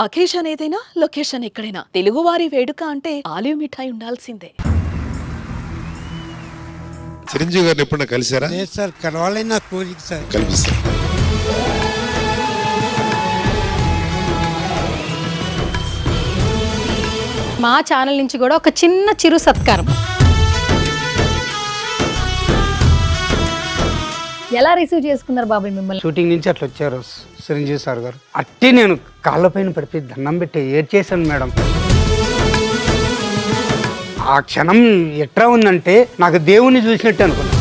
Occasion ఏదైనా location ఎక్కడైనా తెలుగువారి వేడుక అంటే ఆలివ్ మిఠాయి ఉండాల్సిందే. చిరంజీవి గారిని ఎప్పుడన్నా కలిసారా? లేదు సార్, కలవాలని నా కోరిక సార్. కనిపిస్తారు. మా ఛానల్ నుంచి కూడా ఒక చిన్న చిరు సత్కారం. ఎలా రిసీవ్ చేసుకున్నారు బాబాయ్ మిమ్మల్ని? షూటింగ్ నుంచి అట్లా వచ్చారు చిరంజీవి సార్ గారు. అట్టి నేను కాళ్ళ పైన పడిపోయి దండం పెట్టి ఏడ్చేసాను మేడం. ఆ క్షణం ఎట్లా ఉందంటే నాకు దేవుణ్ణి చూసినట్టు అనుకున్నాను.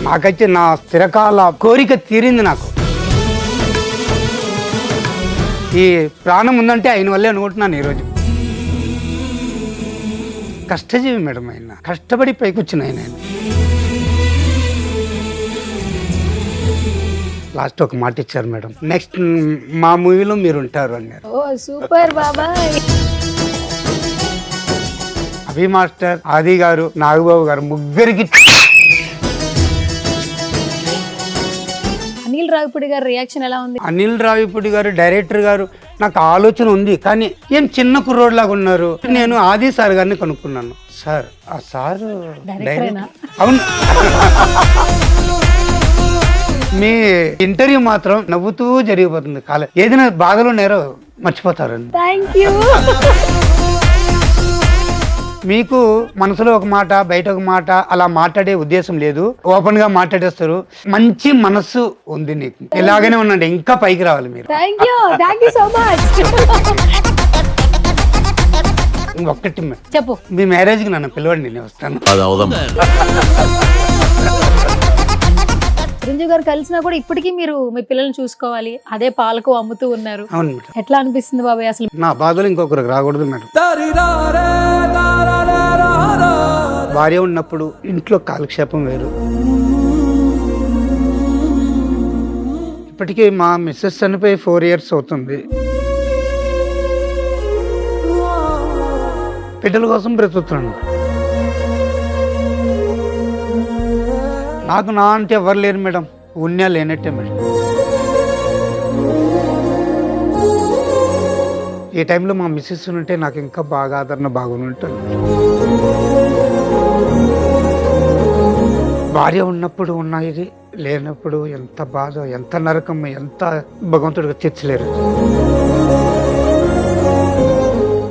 నాకైతే నా స్థిరకాల కోరిక తీరింది. నాకు ఈ ప్రాణం ఉందంటే ఆయన వల్లే అనుకుంటున్నాను. ఈరోజు కష్టజీవి మేడం, ఆయన కష్టపడి పైకి వచ్చిన ఆయన. లాస్ట్ ఒక మాట ఇచ్చారు మేడం, నెక్స్ట్ మా మూవీలో మీరు ఉంటారు అన్నారు. ఓ సూపర్ బాబాయ్. అభి మాస్టర్, ఆది గారు, నాగబాబు గారు ముగ్గురికి. అనిల్ రావిపూడి గారి రియాక్షన్ ఎలా ఉంది? అనిల్ రావిపూడి గారు డైరెక్టర్ గారు, నాకు ఆలోచన ఉంది కానీ ఏం చిన్న కుర్రోడ్లాగా ఉన్నారు. నేను ఆది సార్ గారిని కనుక్కున్నాను. సార్ ఆ సార్ డైరెక్టరేనా? అవును. మీ ఇంటర్వ్యూ మాత్రం నవ్వుతూ జరిగిపోతుంది. ఏదైనా బాధలు ఉన్నారో మర్చిపోతారండి. Thank you. మీకు మనసులో ఒక మాట బయట ఒక మాట అలా మాట్లాడే ఉద్దేశం లేదు. ఓపెన్ గా మాట్లాడేస్తారు. మంచి మనస్సు ఉంది నీకు. ఇలాగనే ఉండండి, ఇంకా పైకి రావాలి మీరు. Thank you so much. ఒక్కటి చెప్పు. మీ మ్యారేజ్ కి నన్ను పిలవండి, నేను వస్తాను. చిరంజీవి గారు కలిసినా కూడా ఇప్పటికీ మీరు మీ పిల్లల్ని చూసుకోవాలి, అదే పాలకు అమ్ముతూ ఉన్నారు. అవును మేడం. ఎట్లా అనిపిస్తుంది బాబాయ్ అసలు? నా బాధలు ఇంకొకరికి రాకూడదు మేడం. భార్య ఉన్నప్పుడు ఇంట్లో కాలక్షేపం వేరు. ఇప్పటికీ మా మిస్సెస్ చనిపోయి 4 years అవుతుంది. బిడ్డల కోసం బ్రతుకుతున్నాను. నాకు నా అంటే ఎవరు లేరు మేడం, ఉన్నా లేనట్టే మేడం. ఈ టైంలో మా మిస్సెస్ ఉంటే నాకు ఇంకా బాగా ఆదరణ బాగుంది ఉంటుంది. భార్య ఉన్నప్పుడు ఉన్నది, లేనప్పుడు ఎంత బాధ, ఎంత నరకం, ఎంత భగవంతుడిగా తీర్చలేరు.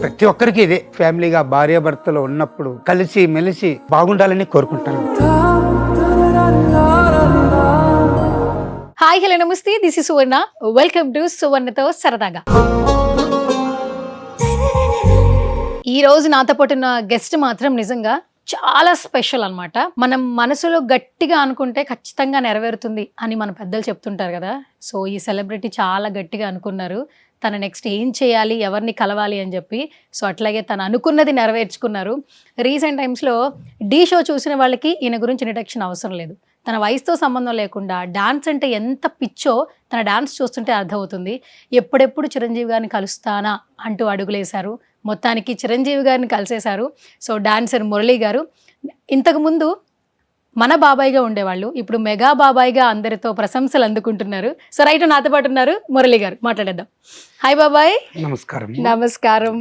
ప్రతి ఒక్కరికి ఇదే. ఫ్యామిలీగా భార్య భర్తలు ఉన్నప్పుడు కలిసి మెలిసి బాగుండాలని కోరుకుంటాను. హాయ్ హలో నమస్తే, this is Suvarna. Welcome to సువర్ణతో సరదాగా. ఈ రోజు నాతో పాటు ఉన్న గెస్ట్ మాత్రం నిజంగా చాలా స్పెషల్ అన్నమాట. మనం మనసులో గట్టిగా అనుకుంటే ఖచ్చితంగా నెరవేరుతుంది అని మన పెద్దలు చెప్తుంటారు కదా. సో ఈ సెలబ్రిటీ చాలా గట్టిగా అనుకున్నారు. తన నెక్స్ట్ ఏం చేయాలి, ఎవరిని కలవాలి అని చెప్పి. సో అట్లాగే తను అనుకున్నది నెరవేర్చుకున్నారు. రీసెంట్ టైమ్స్లో ఢీ షో చూసిన వాళ్ళకి ఈయన గురించి ఇంట్రడక్షన్ అవసరం లేదు. తన వయసుతో సంబంధం లేకుండా డాన్స్ అంటే ఎంత పిచ్చో తన డాన్స్ చూస్తుంటే అర్థమవుతుంది. ఎప్పుడెప్పుడు చిరంజీవి గారిని కలుస్తానా అంటూ అడుగులేశారు. మొత్తానికి చిరంజీవి గారిని కలిసేశారు. సో డాన్సర్ మురళి గారు ఇంతకుముందు మన బాబాయ్గా ఉండేవాళ్ళు, ఇప్పుడు మెగా బాబాయ్గా అందరితో ప్రశంసలు అందుకుంటున్నారు. సో రైట్, నాతో పాటు ఉన్నారు మురళి గారు, మాట్లాడేద్దాం. హాయ్ బాబాయ్. నమస్కారం. నమస్కారం.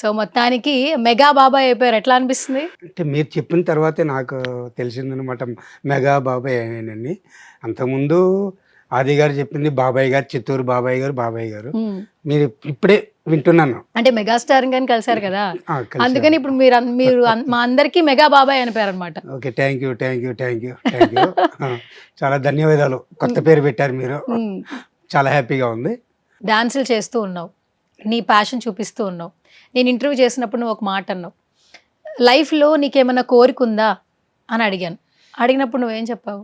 సో మొత్తానికి మెగా బాబాయ్ అయిపోయారు, ఎట్లా అనిపిస్తుంది? అంటే మీరు చెప్పిన తర్వాతే నాకు తెలిసిందనమాట మెగా బాబాయ్ అయినండి. అంతకుముందు ఆది గారు చెప్పింది బాబాయ్ గారు, చిత్తూరు బాబాయ్ గారు. మీరు ఇప్పుడే వింటున్నాను. అంటే మెగాస్టార్ గారిని కలిసారు కదా, అందుకని ఇప్పుడు మీరు మా అందరికీ మెగా బాబాయ్ అని పేరు అనమాట. Okay, thank you. చాలా ధన్యవాదాలు. కొత్త పేరు పెట్టారు మీరు, చాలా హ్యాపీగా ఉంది. డాన్సులు చేస్తూ ఉన్నావు, నీ ప్యాషన్ చూపిస్తూ ఉన్నావు. నేను ఇంటర్వ్యూ చేసినప్పుడు నువ్వు ఒక మాట అన్నావు, లైఫ్లో నీకేమైనా కోరిక ఉందా అని అడిగినప్పుడు నువ్వేం చెప్పావు?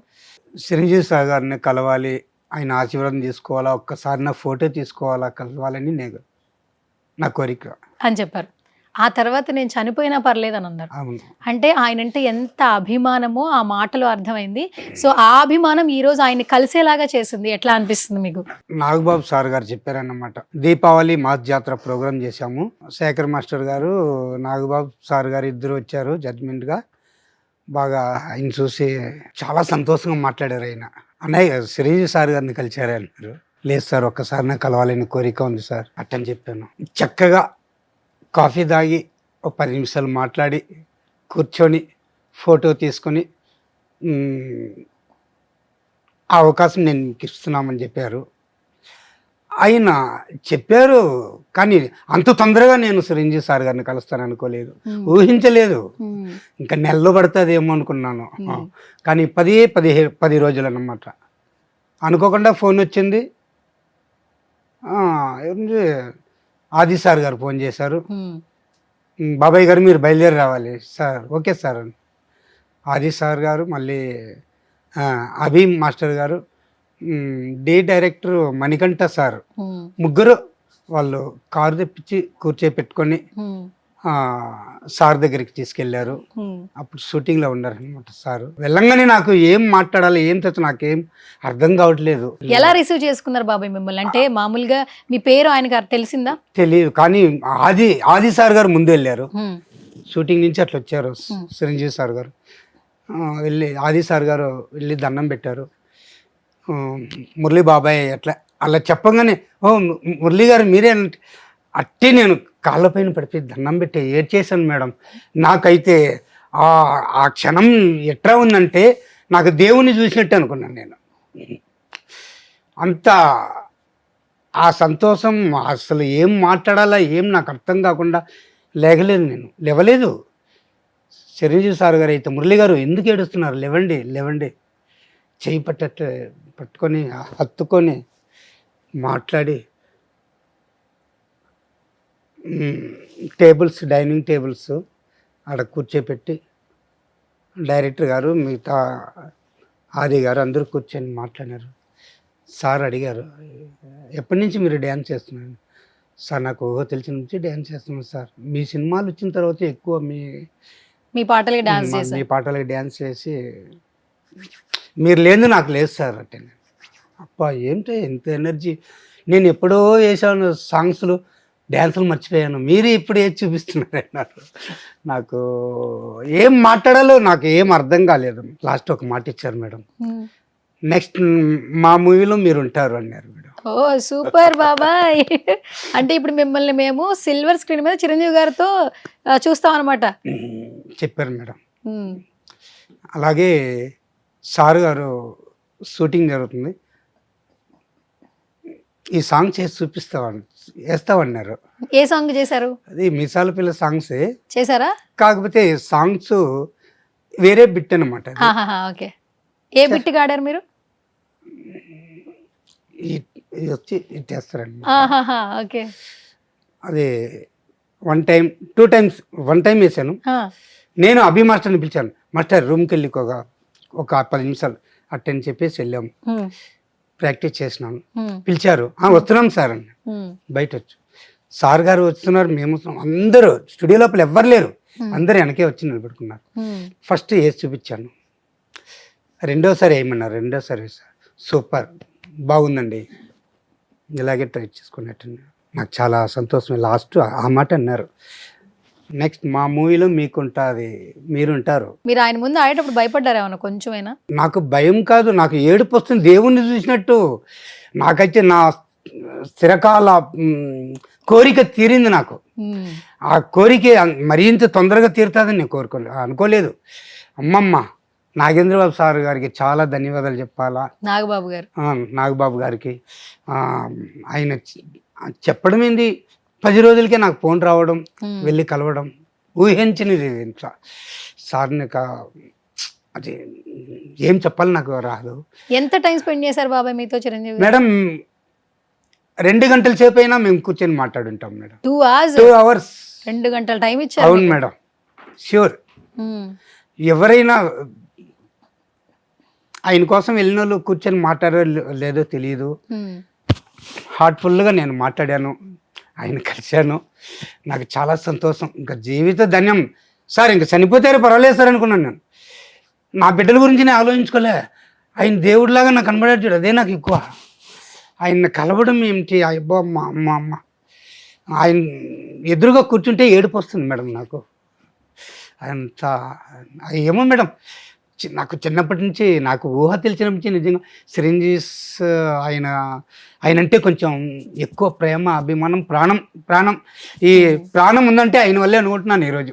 చిరంజీవి సార్ గారిని కలవాలి, ఆయన ఆశీర్వాదం తీసుకోవాలా, ఒక్కసారి నా ఫోటో తీసుకోవాలా, కలవాలని నా కోరిక అని చెప్పారు. ఆ తర్వాత నేను చనిపోయినా పర్లేదు అని అన్నారు. అంటే ఆయన అంటే ఎంత అభిమానమో ఆ మాటలో అర్థమైంది. సో ఆ అభిమానం ఈ రోజు ఆయన కలిసేలాగా చేసింది. ఎట్లా అనిపిస్తుంది మీకు? నాగబాబు సార్ గారు చెప్పారన్నమాట. దీపావళి మాస్ జాతర ప్రోగ్రామ్ చేశాము. శేఖర్ మాస్టర్ గారు, నాగబాబు సార్ గారు ఇద్దరు వచ్చారు జడ్జిమెంట్ గా. బాగా ఆయన చూసి చాలా సంతోషంగా మాట్లాడారు. ఆయన అన్నయ్య చిరంజీవి సార్ గారిని కలిశారు అన్నారు. లేదు సార్ ఒక్కసారి నాకు కలవాలని కోరిక ఉంది సార్ అట్టని చెప్పాను. చక్కగా కాఫీ తాగి ఒక 10 నిమిషాలు మాట్లాడి కూర్చొని ఫోటో తీసుకొని ఆ అవకాశం నేను మీకు ఇస్తున్నామని చెప్పారు. ఆయన చెప్పారు కానీ అంత తొందరగా నేను చిరంజీవి సార్ గారిని కలుస్తాను అనుకోలేదు, ఊహించలేదు. ఇంకా నెలలో పడుతుందేమో అనుకున్నాను. కానీ 10 రోజులు అన్నమాట. అనుకోకుండా ఫోన్ వచ్చింది. ఏంటి ఆది సార్ గారు ఫోన్ చేశారు. బాబాయ్ గారు మీరు బయలుదేరి రావాలి సార్. Okay sir. ఆది సార్ గారు, మళ్ళీ అభి మాస్టర్ గారు, డే డైరెక్టర్ మణికంఠ సార్, ముగ్గురు వాళ్ళు కారు తెప్పించి కూర్చోపెట్టుకొని సార్ దగ్గరికి తీసుకెళ్లారు. అప్పుడు షూటింగ్లో ఉన్నారనమాట సార్. వెళ్ళంగానే నాకు ఏం మాట్లాడాలి ఏం నాకేం అర్థం కావట్లేదు. ఎలా రిసీవ్ చేసుకున్నారు బాబాయ్ మిమ్మల్ని? అంటే మామూలుగా మీ పేరు ఆయనకు తెలిసిందా? తెలియదు, కానీ ఆది సార్ గారు ముందు వెళ్ళారు. షూటింగ్ నుంచి అట్లా వచ్చారు చిరంజీవి సార్ గారు. వెళ్ళి ఆది సార్ గారు వెళ్ళి దండం పెట్టారు. మురళీ బాబాయ్ అట్లా అలా చెప్పగానే ఓ మురళీ గారు మీరే అట్టే నేను కాళ్ళపైన పడిపోయి దండం పెట్టి ఏడ్చేసాను మేడం. నాకైతే ఆ క్షణం ఎట్లా ఉందంటే నాకు దేవుణ్ణి చూసినట్టు అనుకున్నాను నేను. అంత ఆ సంతోషం అసలు ఏం మాట్లాడాలా ఏం నాకు అర్థం కాకుండా నేను లేవలేదు. చిరంజీవి సార్ గారు అయితే మురళి గారు ఎందుకు ఏడుస్తున్నారు, లేవండి లేవండి, చేయి పట్టుకొని హత్తుకొని మాట్లాడి డైనింగ్ టేబుల్స్ ఆడ కూర్చోపెట్టి డైరెక్టర్ గారు మిగతా ఆది గారు అందరూ కూర్చొని మాట్లాడారు. సార్ అడిగారు ఎప్పటి నుంచి మీరు డ్యాన్స్ చేస్తున్నారు సార్? నాకు తెలిసిన నుంచి డ్యాన్స్ చేస్తున్నాను సార్. మీ సినిమాలు వచ్చిన తర్వాత ఎక్కువ మీ పాటలకి డ్యాన్స్ చేసి మీరు లేదు నాకు లేదు సార్ అంటే. అబ్బా ఏంటో ఎంత ఎనర్జీ, నేను ఎప్పుడో వేసాను సాంగ్స్లు డ్యాన్సులు మర్చిపోయాను, మీరు ఇప్పుడు ఏది చూపిస్తున్నారు అన్నారు. నాకు ఏం మాట్లాడాలో నాకు ఏం అర్థం కాలేదు. లాస్ట్ ఒక మాట ఇచ్చారు మేడం, నెక్స్ట్ మా మూవీలో మీరు ఉంటారు అన్నారు మేడం. ఓ సూపర్ బాబాయ్. అంటే ఇప్పుడు మిమ్మల్ని మేము సిల్వర్ స్క్రీన్ మీద చిరంజీవి గారితో చూస్తాం అనమాట చెప్పారు మేడం. అలాగే సార్ గారు షూటింగ్ జరుగుతుంది, ఈ సాంగ్ చేసి వేస్తామన్నారు. ఏ సాంగ్ చేశారు? అది మీసాల పిల్ల సాంగ్సే చేశారా? కాకపోతే సాంగ్స్ వేరే బిట్ అనమాట. ఓకే, ఏ బిట్ ఆడారు మీరు? వచ్చి ఇచ్చేస్తారండి. ఓకే, అది 1 టైం 2 టైమ్స్ 1 టైం వేసాను. నేను అభి మాస్టర్ని పిలిచాను, మాస్టర్ రూమ్కి వెళ్ళి ఒక 10 నిమిషాలు అట్టని చెప్పేసి వెళ్ళాము. ప్రాక్టీస్ చేసినాను. పిలిచారు, వస్తున్నాం సార్ అని. బయట వచ్చి సార్ గారు వస్తున్నారు, మేము వస్తున్నాం, అందరూ స్టూడియో లోపల ఎవ్వరు లేరు, అందరు వెనకే వచ్చి నిలబెట్టుకున్నారు. ఫస్ట్ వేసి చూపించాను, రెండోసారి వేయమన్నారు, రెండోసారి వేసారు. సూపర్ బాగుందండి, ఇలాగే ట్రై చేసుకున్నట్టు. నాకు చాలా సంతోషం. లాస్ట్ ఆ మాట అన్నారు, నెక్స్ట్ మా మూవీలో మీకుంటుంది, మీరుంటారు. మీరు ఆయన ముందు ఆడేటప్పుడు భయపడ్డారు ఏమన్నా కొంచెమైనా? నాకు భయం కాదు, నాకు ఏడుపు వస్తుంది దేవుణ్ణి చూసినట్టు. నాకైతే నా చిరకాల కోరిక తీరింది. నాకు ఆ కోరిక మరింత తొందరగా తీరుతుందని నేను అనుకోలేదు. అమ్మమ్మ నాగేంద్రబాబు సార్ గారికి చాలా ధన్యవాదాలు చెప్పాలా. నాగబాబు గారికి ఆయన చెప్పడం ఏంది, 10 రోజులకే నాకు ఫోన్ రావడం, వెళ్ళి కలవడం ఊహించినది. ఇంట్లో సార్ని అది ఏం చెప్పాలి నాకు రాదు. ఎంత టైం స్పెండ్ చేశారు బాబాయ్ మీతో చిరంజీవి? మేడం 2 గంటల సేపు అయినా మేము కూర్చొని మాట్లాడుంటాం మేడం. 2 hours 2 గంటల టైం ఇచ్చారు? అవును మేడం, ష్యూర్. ఎవరైనా ఆయన కోసం వెళ్ళిన వాళ్ళు కూర్చొని మాట్లాడారో లేదో తెలియదు. హార్ట్ఫుల్గా నేను మాట్లాడాను, ఆయన కలిశాను, నాకు చాలా సంతోషం. ఇంకా జీవిత ధన్యం సార్. ఇంకా చనిపోతారే పర్వాలేదు సార్ అనుకున్నాను నేను. నా బిడ్డల గురించి నేను ఆలోచించుకోలే, ఆయన దేవుడిలాగా నాకు కనబడాడు చూడు, అదే నాకు ఎక్కువ. ఆయన కలవడం ఏమిటి, అబ్బో అమ్మ ఆయన ఎదురుగా కూర్చుంటే ఏడుపు వస్తుంది మేడం నాకు. అంత ఏమో మేడం, నాకు చిన్నప్పటి నుంచి నాకు ఊహ తెలిసినప్పటి నుంచి నిజంగా చిరంజీవి ఆయన ఆయన అంటే కొంచెం ఎక్కువ ప్రేమ అభిమానం ప్రాణం ప్రాణం ఈ ప్రాణం ఉందంటే ఆయన వల్లే అనుకుంటున్నాను ఈరోజు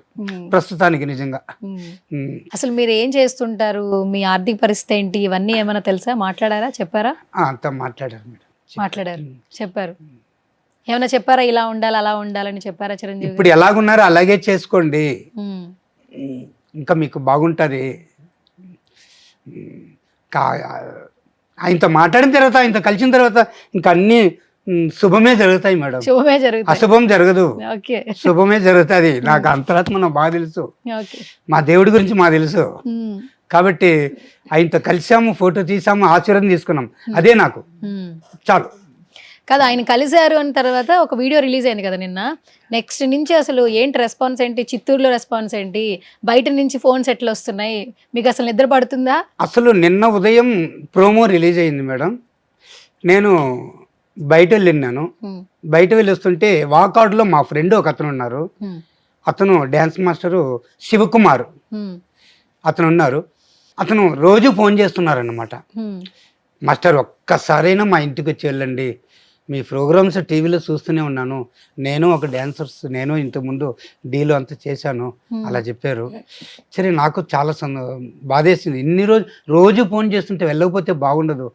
ప్రస్తుతానికి నిజంగా. అసలు మీరు ఏం చేస్తుంటారు, మీ ఆర్థిక పరిస్థితి ఏంటి, ఇవన్నీ ఏమైనా తెలుసా, మాట్లాడారా, చెప్పారా? అంతా మాట్లాడారు మేడం. మాట్లాడారు, చెప్పారు. ఏమైనా చెప్పారా, ఇలా ఉండాలి అలా ఉండాలని చెప్పారా చిరంజీవి? ఇప్పుడు ఎలాగున్నారో అలాగే చేసుకోండి, ఇంకా మీకు బాగుంటుంది. ఆయనతో మాట్లాడిన తర్వాత, ఆయనతో కలిసిన తర్వాత ఇంకా అన్ని శుభమే జరుగుతాయి మేడం. శుభమే జరుగుతాయి, అశుభం జరగదు. ఓకే, శుభమే జరుగుతుంది. నాకు అంతరాత్మ నాకు బాగా తెలుసు, మా దేవుడి గురించి మాకు తెలుసు. కాబట్టి ఆయనతో కలిసాము, ఫోటో తీసాము, ఆశీర్వాదం తీసుకున్నాం, అదే నాకు చాలు. కాదు, ఆయన కలిశారు అని తర్వాత ఒక వీడియో రిలీజ్ అయింది కదా నిన్న. నెక్స్ట్ నుంచి అసలు ఏంటి రెస్పాన్స్ ఏంటి, చిత్తూరులో రెస్పాన్స్ ఏంటి, బయట నుంచి ఫోన్స్ ఎట్లా వస్తున్నాయి, మీకు అసలు నిద్ర పడుతుందా? అసలు నిన్న ఉదయం ప్రోమో రిలీజ్ అయింది మేడం. నేను బయట వెళ్ళినాను, బయట వెళ్ళి వస్తుంటే వాకాడులో మా ఫ్రెండ్ ఒక అతను ఉన్నారు, అతను డ్యాన్స్ మాస్టరు శివకుమార్ అతను ఉన్నారు. అతను రోజు ఫోన్ చేస్తున్నారన్నమాట, మాస్టర్ ఒక్కసారైనా మా ఇంటికి వచ్చి వెళ్ళండి, మీ ప్రోగ్రామ్స్ టీవీలో చూస్తూనే ఉన్నాను, నేను ఒక డాన్సర్స్, నేను ఇంతకుముందు డీలో అంతా చేశాను అలా చెప్పారు. సరే, నాకు చాలా బాధేసింది. ఇన్ని రోజు ఫోన్ చేస్తుంటే వెళ్ళకపోతే బాగుండదు.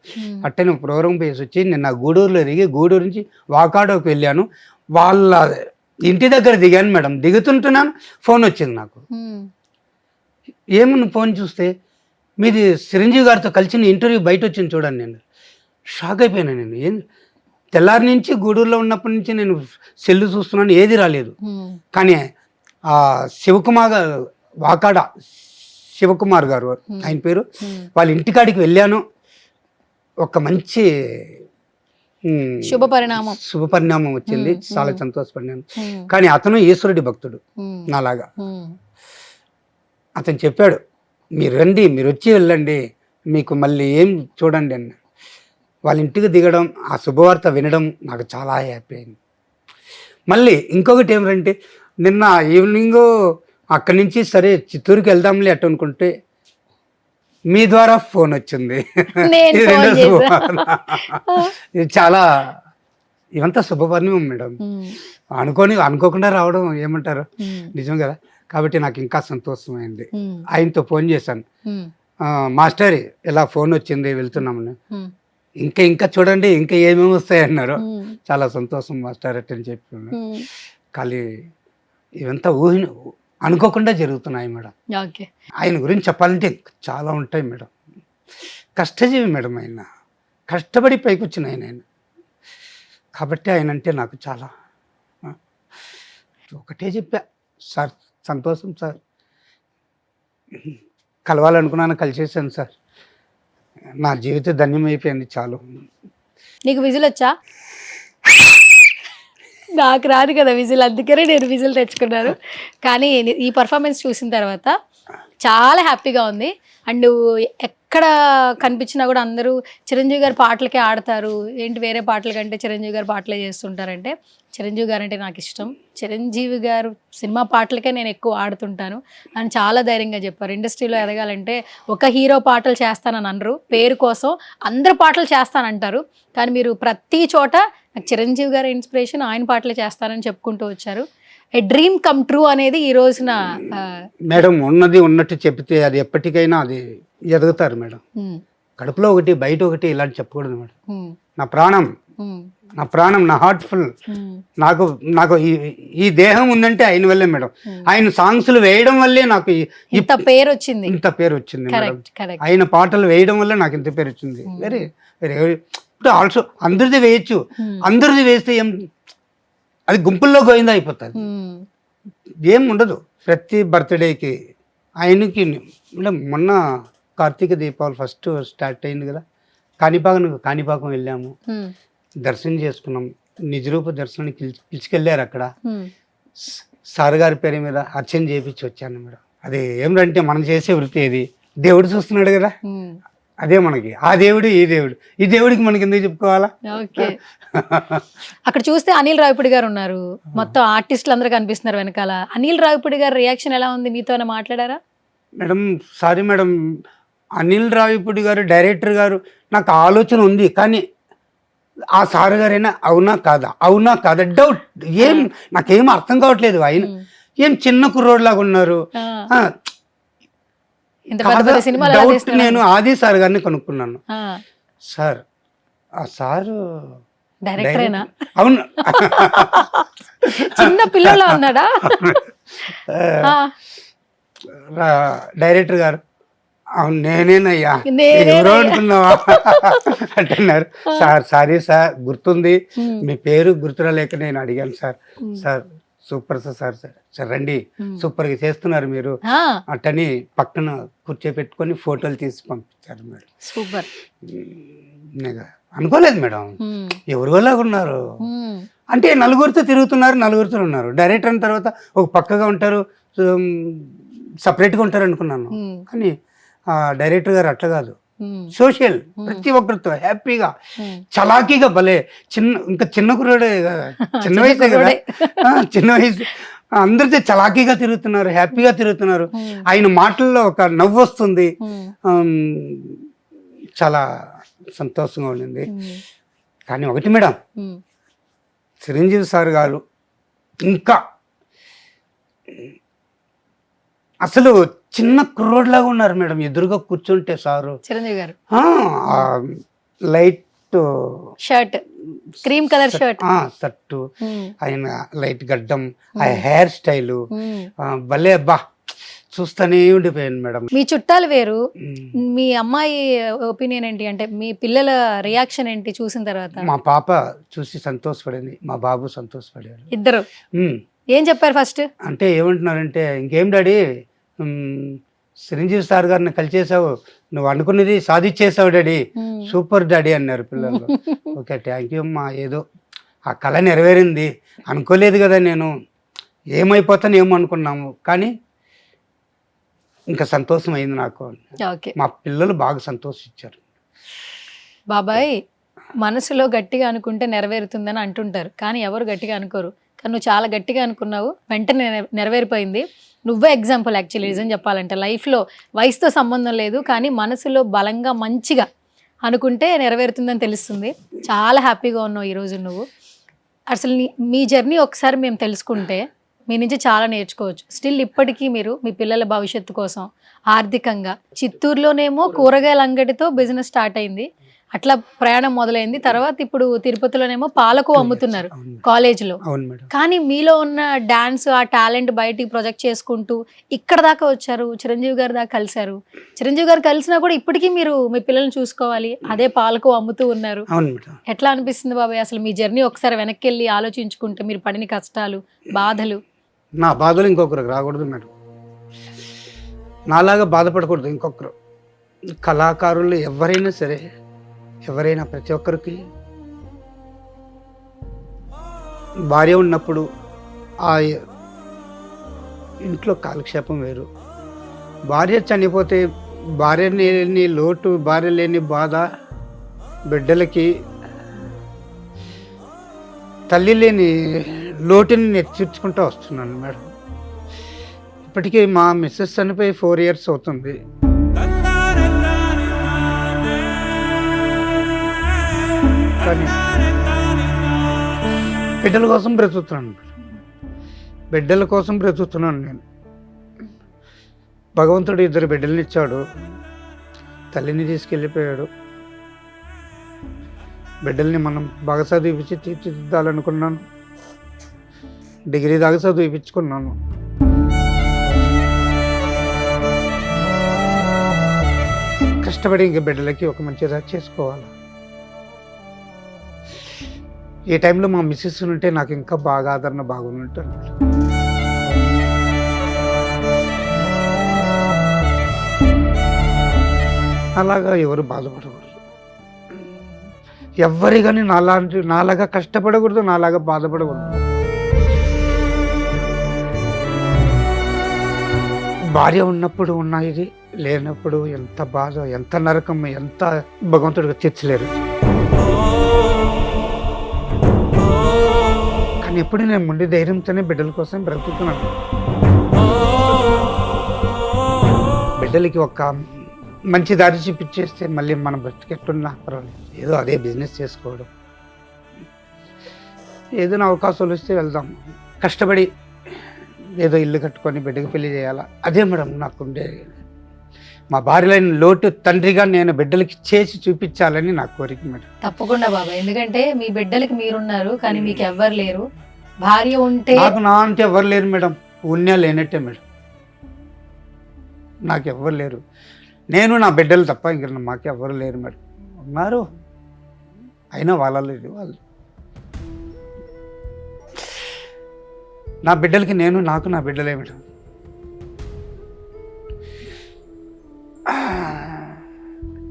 అట్టనే ప్రోగ్రామ్ పేసి వచ్చి నిన్న గూడూరులో దిగి, గూడూరు నుంచి వాకాడోకి వెళ్ళాను. వాళ్ళ ఇంటి దగ్గర దిగాను మేడం. దిగుతుంటున్నాను, ఫోన్ వచ్చింది నాకు. ఏమన్నా ఫోన్ చూస్తే, మీది చిరంజీవి గారితో కలిసిన ఇంటర్వ్యూ బయట వచ్చింది చూడండి. నేను షాక్ అయిపోయాను. నేను ఏం తెల్లారి నుంచి గూడూరులో ఉన్నప్పటి నుంచి నేను సెల్లు చూస్తున్నాను, ఏది రాలేదు. కానీ ఆ శివకుమార్ గారు, వాకాడ శివకుమార్ గారు ఆయన పేరు, వాళ్ళ ఇంటికాడికి వెళ్ళాను. ఒక మంచి శుభ పరిణామం వచ్చింది, చాలా సంతోషపడినాను. కానీ అతను ఈశ్వరుడి భక్తుడు నాలాగా. అతను చెప్పాడు, మీరు రండి, మీరు వచ్చి వెళ్ళండి, మీకు మళ్ళీ ఏం చూడండి అన్న. వాళ్ళ ఇంటికి దిగడం, ఆ శుభవార్త వినడం నాకు చాలా హ్యాపీ అయింది. మళ్ళీ ఇంకొకటి ఏమిటంటే, నిన్న ఈవినింగ్ అక్కడి నుంచి సరే చిత్తూరుకి వెళ్దాంలే అట్టు అనుకుంటే మీ ద్వారా ఫోన్ వచ్చింది. ఇది చాలా, ఇవంతా శుభపరిణామం మేడం. అనుకోకుండా రావడం ఏమంటారు, నిజం కదా. కాబట్టి నాకు ఇంకా సంతోషమైంది. ఆయనతో ఫోన్ చేశాను, మాస్టర్ ఇలా ఫోన్ వచ్చింది, వెళ్తున్నామని. ఇంకా చూడండి, ఇంకా ఏమేమి వస్తాయి అన్నారు. చాలా సంతోషం మాస్టర్ అని చెప్పి. కానీ ఇవంతా అనుకోకుండా జరుగుతున్నాయి మేడం. ఆయన గురించి చెప్పాలంటే చాలా ఉంటాయి మేడం. కష్టజీవి మేడం, ఆయన కష్టపడి పైకి వచ్చిన ఆయన. కాబట్టి ఆయన అంటే నాకు చాలా, ఒకటే చెప్పా, సార్ సంతోషం సార్, కలవాలనుకున్నాను, కలిసేసాను సార్, నా జీవితం ధన్యమైపోయింది, చాలు. నీకు విజిల్ వచ్చా? నాకు రాదు కదా విజిల్, అందుకనే నేను విజిల్ తెచ్చుకున్నాను. కానీ ఈ పర్ఫార్మెన్స్ చూసిన తర్వాత చాలా హ్యాపీగా ఉంది. అండ్ ఎక్కడ కనిపించినా కూడా అందరూ చిరంజీవి గారి పాటలకే ఆడతారు, ఏంటి వేరే పాటల కంటే చిరంజీవి గారి పాటలే చేస్తుంటారంటే, చిరంజీవి గారు అంటే నాకు ఇష్టం, చిరంజీవి గారు సినిమా పాటలకే నేను ఎక్కువ ఆడుతుంటాను అని చాలా ధైర్యంగా చెప్పారు. ఇండస్ట్రీలో ఎదగాలంటే ఒక హీరో పాటలు చేస్తానని అనరు, పేరు కోసం అందరు పాటలు చేస్తానంటారు. కానీ మీరు ప్రతి చోట నాకు చిరంజీవి గారి ఇన్స్పిరేషన్, ఆయన పాటలే చేస్తానని చెప్పుకుంటూ వచ్చారు. ఏ డ్రీమ్ కమ్ ట్రూ అనేది ఈ రోజున మేడం, ఉన్నది ఉన్నట్టు చెప్తే అది ఎప్పటికైనా అది ఎదుగుతారు మేడం. కడుపులో ఒకటి, బయట ఒకటి, ఇలాంటి చెప్పకూడదు మేడం. నా ప్రాణం, నా హార్ట్ఫుల్, నాకు ఈ దేహం ఉందంటే ఆయన వల్లే మేడం. ఆయన సాంగ్స్లు వేయడం వల్లే నాకు ఇంత పేరు వచ్చింది మేడం. ఆయన పాటలు వేయడం వల్ల నాకు ఇంత పేరు వచ్చింది. Very very. ఇప్పుడు ఆల్సో అందరిది వేయచ్చు, అందరిది వేస్తే ఏం, అది గుంపుల్లో గోయిందా అయిపోతుంది, ఏం ఉండదు. ప్రతి బర్త్డేకి ఆయనకి మొన్న కార్తీక దీపావళి ఫస్ట్ స్టార్ట్ అయింది కదా, కాణిపాకం వెళ్ళాము, దర్శనం చేసుకున్నాం, నిజరూప దర్శనానికి పిలుచుకెళ్ళారు. అక్కడ సార్ గారి పేరు మీద అర్చన చేయించి వచ్చాను మేడం. అది ఏమిటంటే మనం చేసే వృత్తి ఏది, దేవుడు చూస్తున్నాడు కదా, అదే మనకి ఆ దేవుడు, ఈ దేవుడికి మనకి ఎందుకు చెప్పుకోవాలా. అక్కడ చూస్తే అనిల్ రావిపూడి గారు ఉన్నారు, మొత్తం ఆర్టిస్టులు అందరూ కనిపిస్తున్నారు వెనకాల. అనిల్ రావిపూడి గారి రియాక్షన్ ఎలా ఉంది, మీతో మాట్లాడారా? Madam sorry madam, Anil Ravipudi గారు డైరెక్టర్ గారు నాకు ఆలోచన ఉంది, కానీ ఆ సార్ గారైనా అవునా కాదా డౌట్. ఏం నాకేం అర్థం కావట్లేదు. ఆయన ఏం చిన్న కుర్రోడ్లాగా ఉన్నారు. ఇంత పెద్ద పెద్ద సినిమాలు ఎలా డౌట్ తీస్తున్నారు? నేను ఆది సార్ గారిని కనుక్కున్నాను. సార్ ఆ సారు డైరెక్టరేనా? అవును. చిన్న పిల్లలా ఉన్నాడా? డైరెక్టర్ గారు అవును నేనేనయ్యా, నేనేనయ్యా. ఎవరో అనుకున్నావా అంటున్నారు. సార్ సారీ సార్, గుర్తుంది, మీ పేరు గుర్తురాలేక నేను అడిగాను sir. Sir super sir sir రండి, సూపర్ గా చేస్తున్నారు మీరు అట్టని పక్కన కూర్చోపెట్టుకొని ఫోటోలు తీసి పంపించారు మేడం. సూపర్. అనుకోలేదు మేడం, ఎవరిలాగా ఉన్నారు అంటే నలుగురితో తిరుగుతున్నారు, నలుగురితో ఉన్నారు. డైరెక్టర్ అయిన తర్వాత ఒక పక్కగా ఉంటారు, సపరేట్గా ఉంటారు అనుకున్నాను. కానీ డైరెక్టర్ గారు అట్లా కాదు, సోషల్, ప్రతి ఒక్కరితో హ్యాపీగా చలాకీగా భలే ఇంకా చిన్న కుర్రాడే కదా, చిన్న వయసే కదా, చిన్న వయసు, అందరితో చలాకీగా తిరుగుతున్నారు, హ్యాపీగా తిరుగుతున్నారు. ఆయన మాటల్లో ఒక నవ్వు వస్తుంది, చాలా సంతోషంగా ఉండింది. కానీ ఒకటి మేడం, చిరంజీవి సార్ గారు ఇంకా అసలు చిన్న కుర్రోడ్లాగా ఉన్నారు మేడం. ఎదురుగా కూర్చుంటే సారు చిరంజీవి గారు light shirt, cream colour shirt, shirt, ఆయన లైట్ గడ్డం, ఆ హెయిర్ స్టైలు భలే బా చూస్తూనే ఉండిపోయాను మేడం. మీ చుట్టాలు వేరు, మీ అమ్మాయి ఒపీనియన్ ఏంటి, అంటే మీ పిల్లల రియాక్షన్ ఏంటి చూసిన తర్వాత? మా పాప చూసి సంతోషపడింది, మా బాబు సంతోషపడారు. ఇద్దరు ఏం చెప్పారు ఫస్ట్? అంటే ఏమంటున్నారంటే, ఇంకేం డాడీ చిరంజీవి సార్ గారిని కలిసేసావు, నువ్వు అనుకున్నది సాధించేసావు డాడీ, సూపర్ డాడీ అన్నారు పిల్లలు. ఓకే థ్యాంక్ యూ అమ్మా, ఏదో ఆ కళ నెరవేరింది. అనుకోలేదు కదా, నేను ఏమైపోతాను ఏమో అనుకున్నాము, కానీ ఇంకా సంతోషం అయింది నాకు. మా పిల్లలు బాగా సంతోషించారు. బాబాయ్ మనసులో గట్టిగా అనుకుంటే నెరవేరుతుందని అంటుంటారు, కానీ ఎవరు గట్టిగా అనుకోరు. కానీ నువ్వు చాలా గట్టిగా అనుకున్నావు, వెంటనే నెరవేరిపోయింది. నువ్వే ఎగ్జాంపుల్ యాక్చువల్లీ. నిజం చెప్పాలంటే లైఫ్లో వయసుతో సంబంధం లేదు, కానీ మనసులో బలంగా మంచిగా అనుకుంటే నెరవేరుతుందని తెలుస్తుంది. చాలా హ్యాపీగా ఉన్నావు ఈరోజు నువ్వు. అసలు మీ జర్నీ ఒకసారి మేము తెలుసుకుంటే మీ నుంచి చాలా నేర్చుకోవచ్చు. స్టిల్ ఇప్పటికీ మీరు మీ పిల్లల భవిష్యత్తు కోసం ఆర్థికంగా చిత్తూరులోనేమో కూరగాయల అంగడితో బిజినెస్ స్టార్ట్ అయింది, అట్లా ప్రయాణం మొదలైంది. తర్వాత ఇప్పుడు తిరుపతిలోనేమో పాలకు అమ్ముతున్నారు కాలేజ్లో. కానీ మీలో ఉన్న డాన్స్, ఆ టాలెంట్ బయటికి ప్రొజెక్ట్ చేసుకుంటూ ఇక్కడ దాకా వచ్చారు, చిరంజీవి గారి దాకా కలిశారు. చిరంజీవి గారు కలిసినా కూడా ఇప్పటికీ మీరు మీ పిల్లల్ని చూసుకోవాలి, అదే పాలకు అమ్ముతూ ఉన్నారు. ఎట్లా అనిపిస్తుంది బాబాయ్ అసలు మీ జర్నీ ఒకసారి వెనక్కి వెళ్ళి ఆలోచించుకుంటే, మీరు పడిన కష్టాలు, బాధలు? నా బాధలు ఇంకొకరికి రాకూడదు మేడం, నాలాగా బాధపడకూడదు ఇంకొకరు. కళాకారులు ఎవరైనా సరే, ఎవరైనా ప్రతి ఒక్కరికి భార్య ఉన్నప్పుడు ఆ ఇంట్లో కాలక్షేపం వేరు. భార్య చనిపోతే భార్య లేని లోటు, భార్య లేని బాధ, బిడ్డలకి తల్లి లేని లోటుని నేను తీర్చుకుంటూ వస్తున్నాను మేడం. ఇప్పటికీ మా మిస్సెస్ చనిపోయి 4 years అవుతుంది. కానీ బిడ్డల కోసం బ్రతుకుతున్నాను, బిడ్డల కోసం బ్రతుకుతున్నాను నేను. భగవంతుడు 2 బిడ్డల్ని ఇచ్చాడు, తల్లిని తీసుకెళ్ళిపోయాడు. బిడ్డల్ని మనం బాగా చదివించి తీర్చిదిద్దాలనుకున్నాను, డిగ్రీ దాకా చదివించుకున్నాను. కష్టపడి ఇంక బిడ్డలకి ఒక మంచిగా చేసుకోవాలి. ఈ టైంలో మా మిస్సెస్ ఉంటే నాకు ఇంకా బాగా ఆదరణ బాగుంటుంది. అలాగా ఎవరు బాధపడకూడదు, ఎవరి కానీ నాలాగా కష్టపడకూడదు, నాలాగా బాధపడకూడదు. భార్య ఉన్నప్పుడు ఉన్నాయి, లేనప్పుడు ఎంత బాధ, ఎంత నరకం, ఎంత భగవంతుడిగా తీర్చలేరు. కానీ ఎప్పుడు నేను ముందు ధైర్యంతోనే బిడ్డల కోసం బ్రతుకుతున్నాను. బిడ్డలకి ఒక మంచి దారి చూపించేస్తే మళ్ళీ మన బ్రతికెట్టున్నా పర్వాలేదు, ఏదో అదే బిజినెస్ చేసుకోవడం, ఏదైనా అవకాశాలు వస్తే వెళ్దాం, కష్టపడి ఏదో ఇల్లు కట్టుకొని బిడ్డకి పెళ్లి చేయాలా, అదే మేడం నాకుండే. మా భార్యలైన లోటు తండ్రిగా నేను బిడ్డలకి చేసి చూపించాలని నా కోరిక మేడం. తప్పకుండా బాబాయ్, ఎందుకంటే మీ బిడ్డలకి మీరున్నారు కానీ మీకు ఎవ్వరు లేరు. భార్య ఉంటే నాకు నా అంటే ఎవరు లేరు మేడం, ఉన్నా లేనట్టే మేడం, నాకు ఎవ్వరు లేరు. నేను నా బిడ్డలు తప్ప ఇంకా మాకు ఎవ్వరు లేరు మేడం. ఉన్నారు అయినా వాళ్ళ లేదు, వాళ్ళు నా బిడ్డలకి నేను, నాకు నా బిడ్డలే మేడం.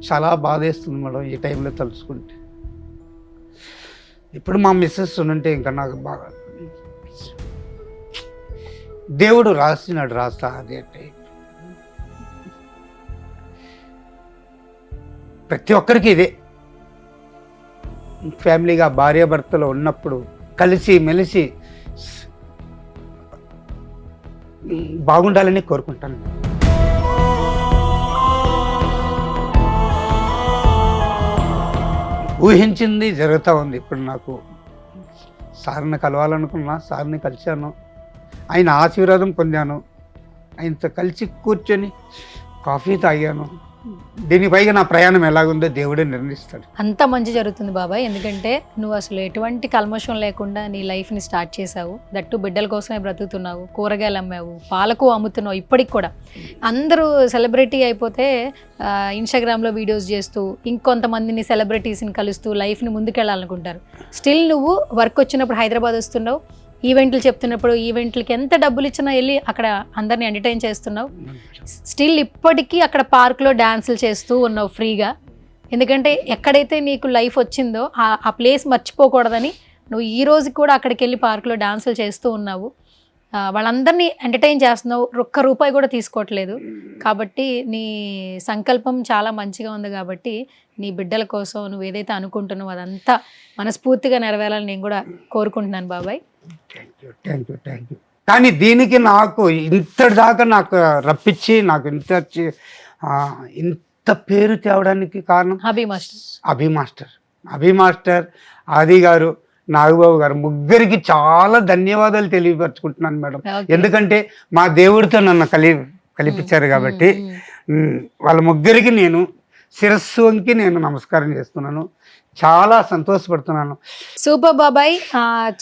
చాలా బాధేస్తుంది మేడం ఈ టైంలో తలుచుకుంటే. ఇప్పుడు మా మిస్సెస్ ఉంటే ఇంకా నాకు బాగా, దేవుడు రాసినాడు రాస్తా అదే టైం. ప్రతి ఒక్కరికి ఇదే, ఫ్యామిలీగా భార్యాభర్తలు ఉన్నప్పుడు కలిసి మెలిసి బాగుండాలని కోరుకుంటాను. ఊహించింది జరుగుతూ ఉంది. ఇప్పుడు నాకు సార్ని కలవాలనుకున్నా, సార్ని కలిశాను, ఆయన ఆశీర్వాదం పొందాను, ఆయనతో కలిసి కూర్చొని కాఫీ తాగాను. దీనిపైగా నా ప్రయాణం ఎలాగుందో దేవుడే నిర్ణయిస్తాడు. అంత మంచి జరుగుతుంది బాబాయ్, ఎందుకంటే నువ్వు అసలు ఎటువంటి కల్మషం లేకుండా నీ లైఫ్ని స్టార్ట్ చేసావు. దట్టు బిడ్డల కోసమే బ్రతుకుతున్నావు, కూరగాయలు అమ్మావు, పాలకు అమ్ముతున్నావు. ఇప్పటికి కూడా అందరూ సెలబ్రిటీ అయిపోతే ఇన్స్టాగ్రామ్లో వీడియోస్ చేస్తూ ఇంకొంతమందిని సెలబ్రిటీస్ని కలుస్తూ లైఫ్ని ముందుకెళ్ళాలనుకుంటారు. స్టిల్ నువ్వు వర్క్ వచ్చినప్పుడు హైదరాబాద్ వస్తున్నావు, ఈవెంట్లు చెప్తున్నప్పుడు ఈవెంట్లకి ఎంత డబ్బులు ఇచ్చినా వెళ్ళి అక్కడ అందరిని ఎంటర్టైన్ చేస్తున్నావు. స్టిల్ ఇప్పటికీ అక్కడ పార్క్లో డ్యాన్సులు చేస్తూ ఉన్నావు ఫ్రీగా. ఎందుకంటే ఎక్కడైతే నీకు లైఫ్ వచ్చిందో ఆ ప్లేస్ మర్చిపోకూడదని నువ్వు ఈ రోజు కూడా అక్కడికి వెళ్ళి పార్క్లో డ్యాన్సులు చేస్తూ ఉన్నావు. వాళ్ళందరినీ ఎంటర్టైన్ చేస్తున్నావు, ఒక్క రూపాయి కూడా తీసుకోవట్లేదు. కాబట్టి నీ సంకల్పం చాలా మంచిగా ఉంది. కాబట్టి నీ బిడ్డల కోసం నువ్వు ఏదైతే అనుకుంటున్నావో అదంతా మనస్ఫూర్తిగా నెరవేరాలని నేను కూడా కోరుకుంటున్నాను బాబాయ్. Thank you. కానీ దీనికి నాకు ఇంతటి దాకా నాకు రప్పించి నాకు ఇంత పేరు తేవడానికి కారణం అభి మాస్టర్, ఆది గారు, నాగబాబు గారు, ముగ్గురికి చాలా ధన్యవాదాలు తెలియపరచుకుంటున్నాను మేడం. ఎందుకంటే మా దేవుడితో నన్ను కలిపించారు కాబట్టి వాళ్ళ ముగ్గురికి నేను శిరస్సు వంకి నేను నమస్కారం చేస్తున్నాను. చాలా సంతోషపడుతున్నాను. సూపర్ బాబాయ్,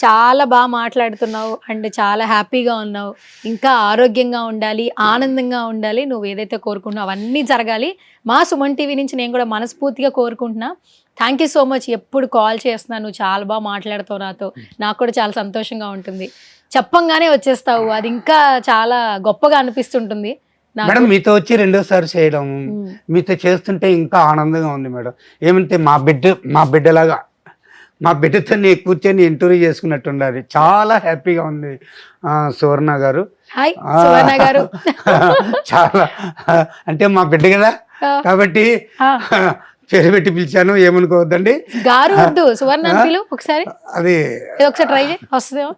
చాలా బాగా మాట్లాడుతున్నావు అండ్ చాలా హ్యాపీగా ఉన్నావు. ఇంకా ఆరోగ్యంగా ఉండాలి, ఆనందంగా ఉండాలి, నువ్వు ఏదైతే కోరుకుంటున్నావు అవన్నీ జరగాలి. మా సుమన్ టీవీ నుంచి నేను కూడా మనస్ఫూర్తిగా కోరుకుంటున్నా. Thank you so much. ఎప్పుడు కాల్ చేస్తున్నాను, నువ్వు చాలా బాగా మాట్లాడుతావు నాతో, నాకు కూడా చాలా సంతోషంగా ఉంటుంది. చెప్పంగానే వచ్చేస్తావు, అది ఇంకా చాలా గొప్పగా అనిపిస్తుంటుంది. మేడం మీతో వచ్చి రెండోసారి చేయడం, మీతో చేస్తుంటే ఇంకా ఆనందంగా ఉంది మేడం. ఏమంటే మా బిడ్డలాగా మా బిడ్డతో నేను కూర్చొని ఇంటర్వ్యూ చేసుకున్నట్టు ఉండాలి. చాలా హ్యాపీగా ఉంది సువర్ణ గారు. చాలా అంటే మా బిడ్డ కదా కాబట్టి పేరు పెట్టి పిలిచాను, ఏమనుకోవద్దండి. సువర్ణ ఒకసారి అది ఒకసారి ట్రై చేయి, వస్తుందేమో.